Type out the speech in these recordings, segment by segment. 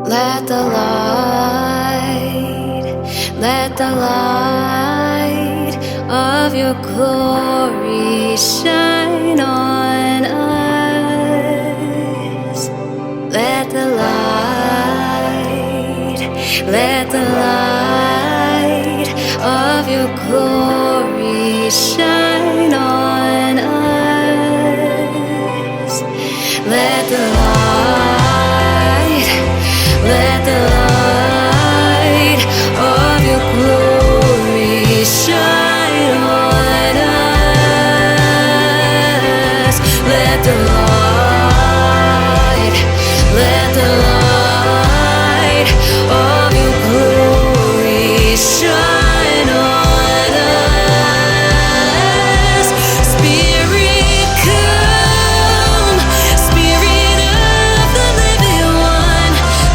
Let the light of your glory shine on us. Let the light of your glory shine on us. Let the light of your glory shine on us. Let the light of your glory shine on us. Spirit, come, Spirit of the living one,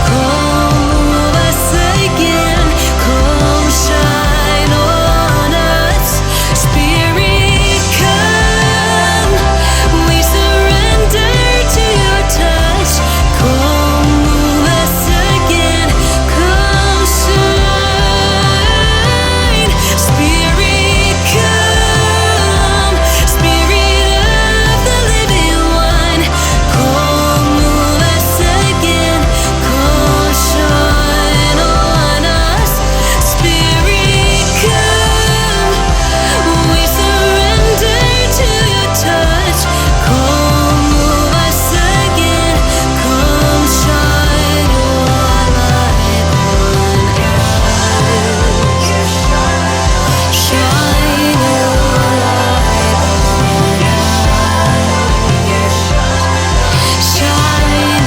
come move us again, come shine on us. Spirit, come, we surrender to your touch, come move us again, come shine. Spirit, come, Spirit of the living one, come move us again, come shine on us. Spirit, come, we surrender to your touch, come move us again, come shine your light on us. Shine your light on us. Shine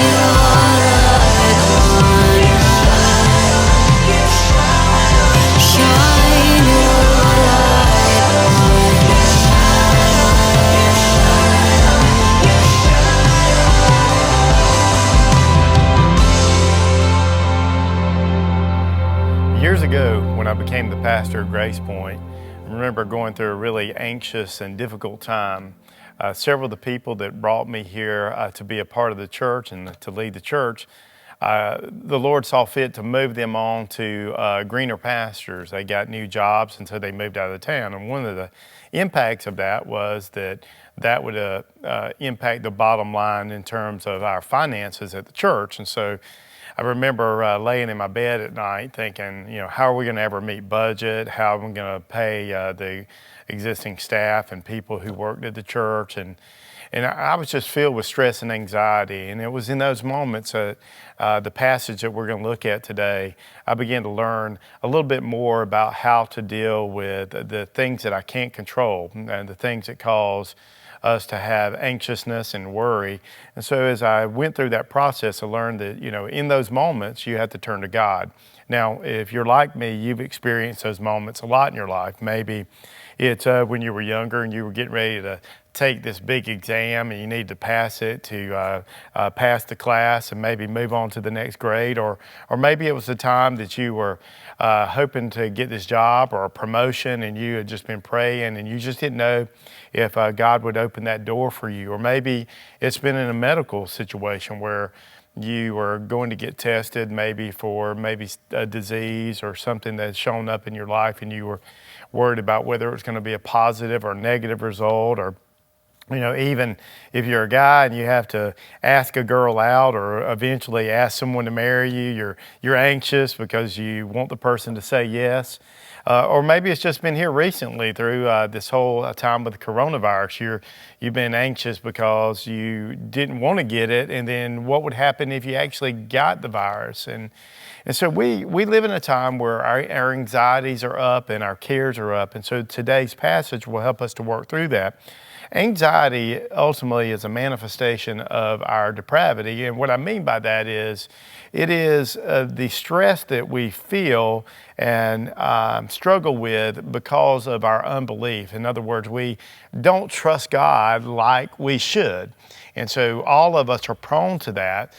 your light on us. Shine your light Years ago, when I became the pastor at Grace Point, I remember going through a really anxious and difficult time. Several of the people that brought me here to be a part of the church and to lead the church, the Lord saw fit to move them on to greener pastures. They got new jobs, and so they moved out of the town. And one of the impacts of that was that would impact the bottom line in terms of our finances at the church. And so I remember laying in my bed at night thinking, how are we going to ever meet budget? How am I going to pay the existing staff and people who worked at the church? And I was just filled with stress and anxiety. And it was in those moments that the passage that we're going to look at today, I began to learn a little bit more about how to deal with the things that I can't control and the things that cause us to have anxiousness and worry. And so as I went through that process, I learned that, in those moments, you have to turn to God. Now, if you're like me, you've experienced those moments a lot in your life. Maybe it's when you were younger and you were getting ready to take this big exam and you need to pass it to pass the class and maybe move on to the next grade, or maybe it was the time that you were hoping to get this job or a promotion and you had just been praying and you just didn't know if God would open that door for you. Or maybe it's been in a medical situation where you were going to get tested maybe for a disease or something that's shown up in your life and you were worried about whether it was going to be a positive or negative result. Or even if you're a guy and you have to ask a girl out or eventually ask someone to marry you, you're anxious because you want the person to say yes. Or maybe it's just been here recently through this whole time with the coronavirus. You've been anxious because you didn't want to get it, and then what would happen if you actually got the virus? And so we live in a time where our anxieties are up and our cares are up. And so today's passage will help us to work through that. Anxiety ultimately is a manifestation of our depravity. And what I mean by that is it is the stress that we feel and struggle with because of our unbelief. In other words, we don't trust God like we should. And so all of us are prone to that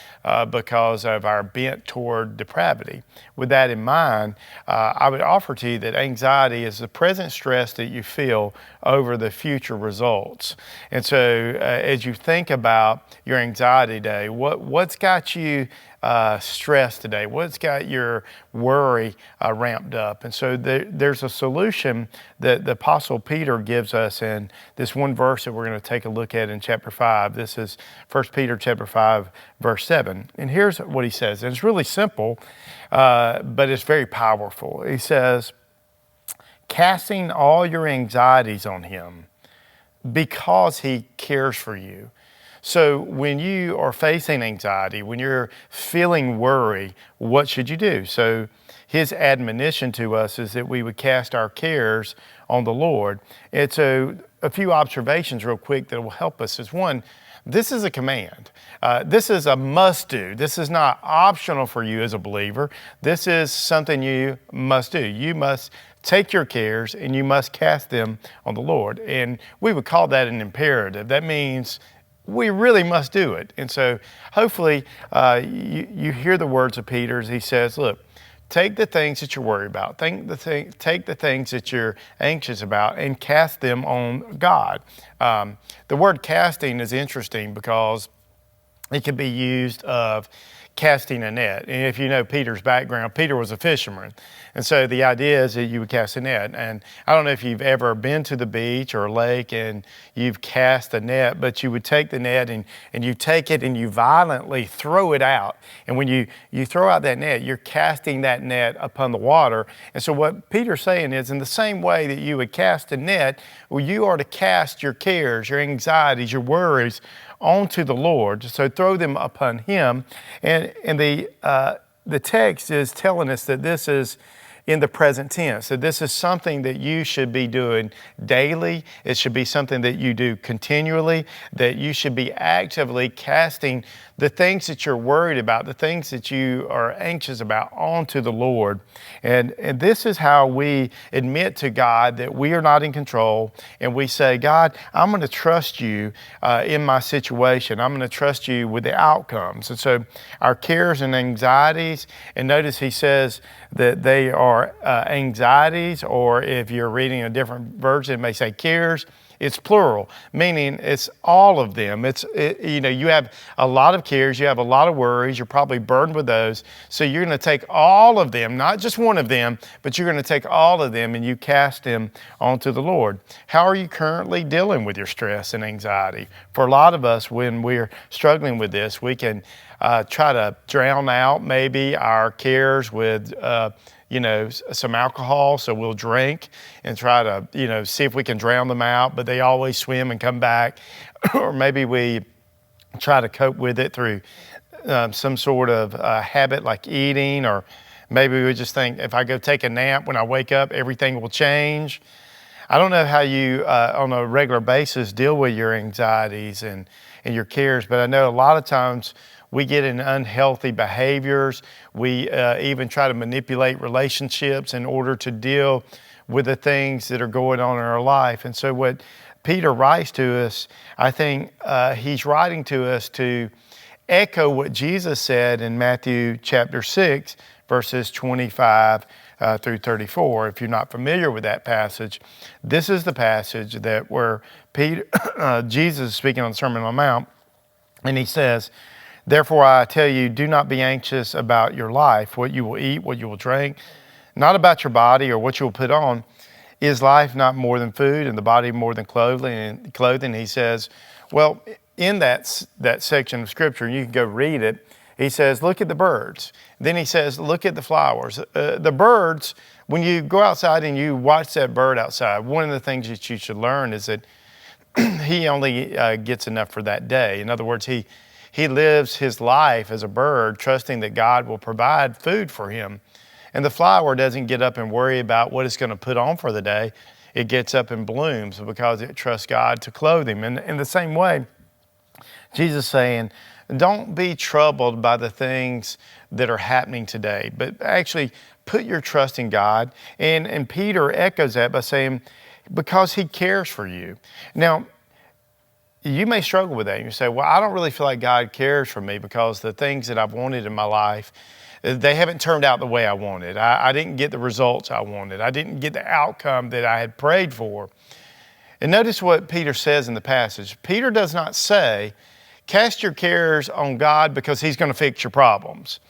because of our bent toward depravity. With that in mind, I would offer to you that anxiety is the present stress that you feel over the future results. And so as you think about your anxiety today, what's got you stress today? What's got your worry ramped up? And so there's a solution that the Apostle Peter gives us in this one verse that we're going to take a look at in chapter 5. This is 1 Peter chapter 5, verse 7. And here's what he says. And it's really simple, but it's very powerful. He says, casting all your anxieties on him because he cares for you. So when you are facing anxiety, when you're feeling worry, what should you do? So his admonition to us is that we would cast our cares on the Lord. And so a few observations real quick that will help us is one, this is a command. This is a must do. This is not optional for you as a believer. This is something you must do. You must take your cares and you must cast them on the Lord. And we would call that an imperative. That means we really must do it. And so hopefully you hear the words of Peter as he says, look, take the things that you're worried about, take the things that you're anxious about and cast them on God. The word casting is interesting because it can be used of casting a net. And if you know Peter's background, Peter was a fisherman. And so the idea is that you would cast a net. And I don't know if you've ever been to the beach or a lake and you've cast a net, but you would take the net and you take it and you violently throw it out. And when you throw out that net, you're casting that net upon the water. And so what Peter's saying is in the same way that you would cast a net, well, you are to cast your cares, your anxieties, your worries onto the Lord. So throw them upon him. And the text is telling us that this is in the present tense. So this is something that you should be doing daily. It should be something that you do continually, that you should be actively casting the things that you're worried about, the things that you are anxious about onto the Lord. And this is how we admit to God that we are not in control. And we say, God, I'm going to trust you in my situation. I'm going to trust you with the outcomes. And so our cares and anxieties, and notice he says that they are anxieties, or if you're reading a different version, it may say cares. It's plural, meaning it's all of them. You have a lot of cares, you have a lot of worries, you're probably burdened with those. So you're going to take all of them, not just one of them, but you're going to take all of them and you cast them onto the Lord. How are you currently dealing with your stress and anxiety? For a lot of us, when we're struggling with this, we can try to drown out maybe our cares with some alcohol. So we'll drink and try to, see if we can drown them out, but they always swim and come back. Or maybe we try to cope with it through some sort of habit like eating, or maybe we just think if I go take a nap when I wake up, everything will change. I don't know how you, on a regular basis, deal with your anxieties and your cares, but I know a lot of times we get in unhealthy behaviors. We even try to manipulate relationships in order to deal with the things that are going on in our life. And so what Peter writes to us, I think he's writing to us to echo what Jesus said in Matthew chapter 6, verses 25 through 34. If you're not familiar with that passage, this is the passage that where Jesus is speaking on the Sermon on the Mount, and he says, therefore, I tell you, do not be anxious about your life, what you will eat, what you will drink, not about your body or what you will put on. Is life not more than food and the body more than clothing? He says, well, in that section of Scripture, you can go read it. He says, look at the birds. Then he says, look at the flowers. The birds, when you go outside and you watch that bird outside, one of the things that you should learn is that he only gets enough for that day. In other words, he lives his life as a bird, trusting that God will provide food for him. And the flower doesn't get up and worry about what it's going to put on for the day. It gets up and blooms because it trusts God to clothe him. And in the same way, Jesus is saying, don't be troubled by the things that are happening today, but actually put your trust in God. And Peter echoes that by saying, because he cares for you. Now, you may struggle with that. You say, well, I don't really feel like God cares for me because the things that I've wanted in my life, they haven't turned out the way I wanted. I didn't get the results I wanted. I didn't get the outcome that I had prayed for. And notice what Peter says in the passage. Peter does not say, cast your cares on God because He's going to fix your problems.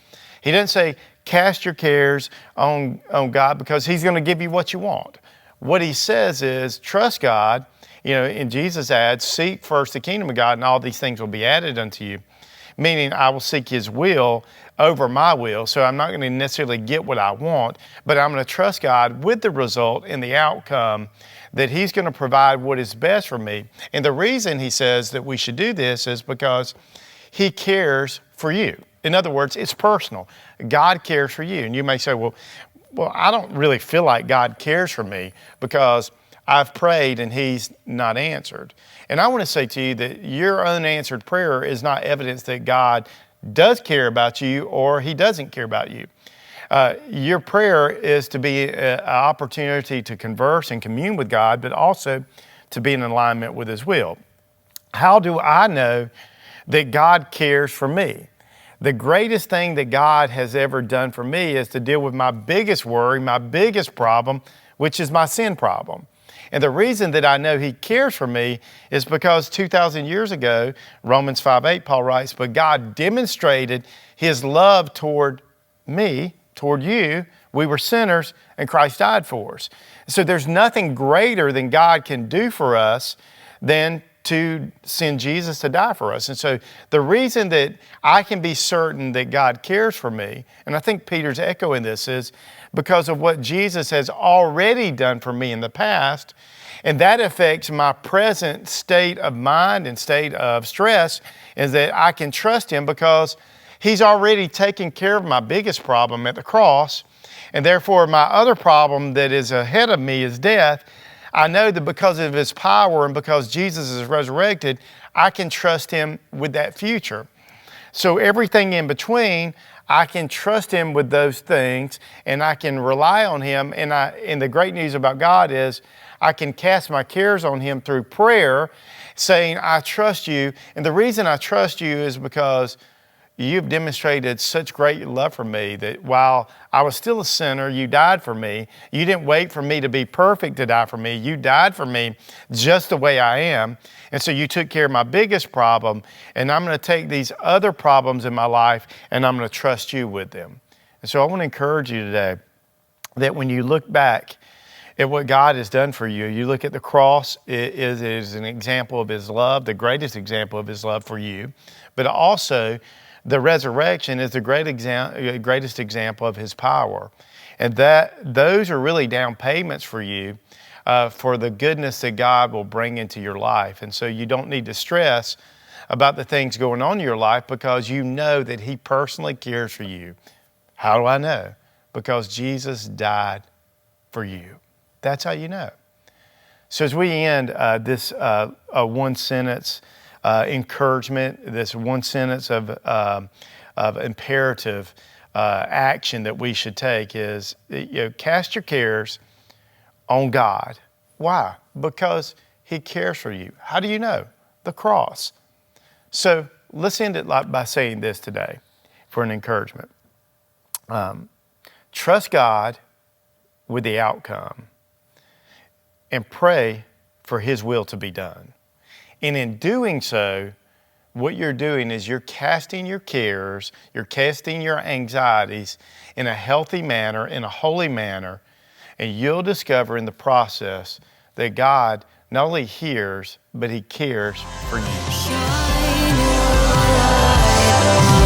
He doesn't say, cast your cares on God because He's going to give you what you want. What He says is, trust God. And Jesus adds, seek first the kingdom of God and all these things will be added unto you. Meaning I will seek His will over my will. So I'm not going to necessarily get what I want, but I'm going to trust God with the result and the outcome that He's going to provide what is best for me. And the reason He says that we should do this is because He cares for you. In other words, it's personal. God cares for you. And you may say, well, I don't really feel like God cares for me because I've prayed and He's not answered. And I want to say to you that your unanswered prayer is not evidence that God does care about you or He doesn't care about you. Your prayer is to be an opportunity to converse and commune with God, but also to be in alignment with His will. How do I know that God cares for me? The greatest thing that God has ever done for me is to deal with my biggest worry, my biggest problem, which is my sin problem. And the reason that I know He cares for me is because 2,000 years ago, Romans 5:8, Paul writes, but God demonstrated His love toward me, toward you. We were sinners and Christ died for us. So there's nothing greater than God can do for us than to send Jesus to die for us. And so the reason that I can be certain that God cares for me, and I think Peter's echoing this, is because of what Jesus has already done for me in the past, and that affects my present state of mind and state of stress, is that I can trust Him because He's already taken care of my biggest problem at the cross, and therefore my other problem that is ahead of me is death. I know that because of His power and because Jesus is resurrected, I can trust Him with that future. So everything in between, I can trust Him with those things and I can rely on Him. And the great news about God is I can cast my cares on Him through prayer, saying, I trust you. And the reason I trust you is because you've demonstrated such great love for me that while I was still a sinner, you died for me. You didn't wait for me to be perfect to die for me. You died for me just the way I am. And so you took care of my biggest problem, and I'm going to take these other problems in my life and I'm going to trust you with them. And so I want to encourage you today that when you look back at what God has done for you, you look at the cross, it is an example of His love, the greatest example of His love for you, but also the resurrection is the greatest example of His power. And those are really down payments for you for the goodness that God will bring into your life. And so you don't need to stress about the things going on in your life because you know that He personally cares for you. How do I know? Because Jesus died for you. That's how you know. So as we end this one sentence encouragement, this one sentence of imperative action that we should take is, cast your cares on God. Why? Because He cares for you. How do you know? The cross. So let's end it by saying this today for an encouragement. Trust God with the outcome and pray for His will to be done. And in doing so, what you're doing is you're casting your cares, you're casting your anxieties in a healthy manner, in a holy manner, and you'll discover in the process that God not only hears, but He cares for you. Shine your light on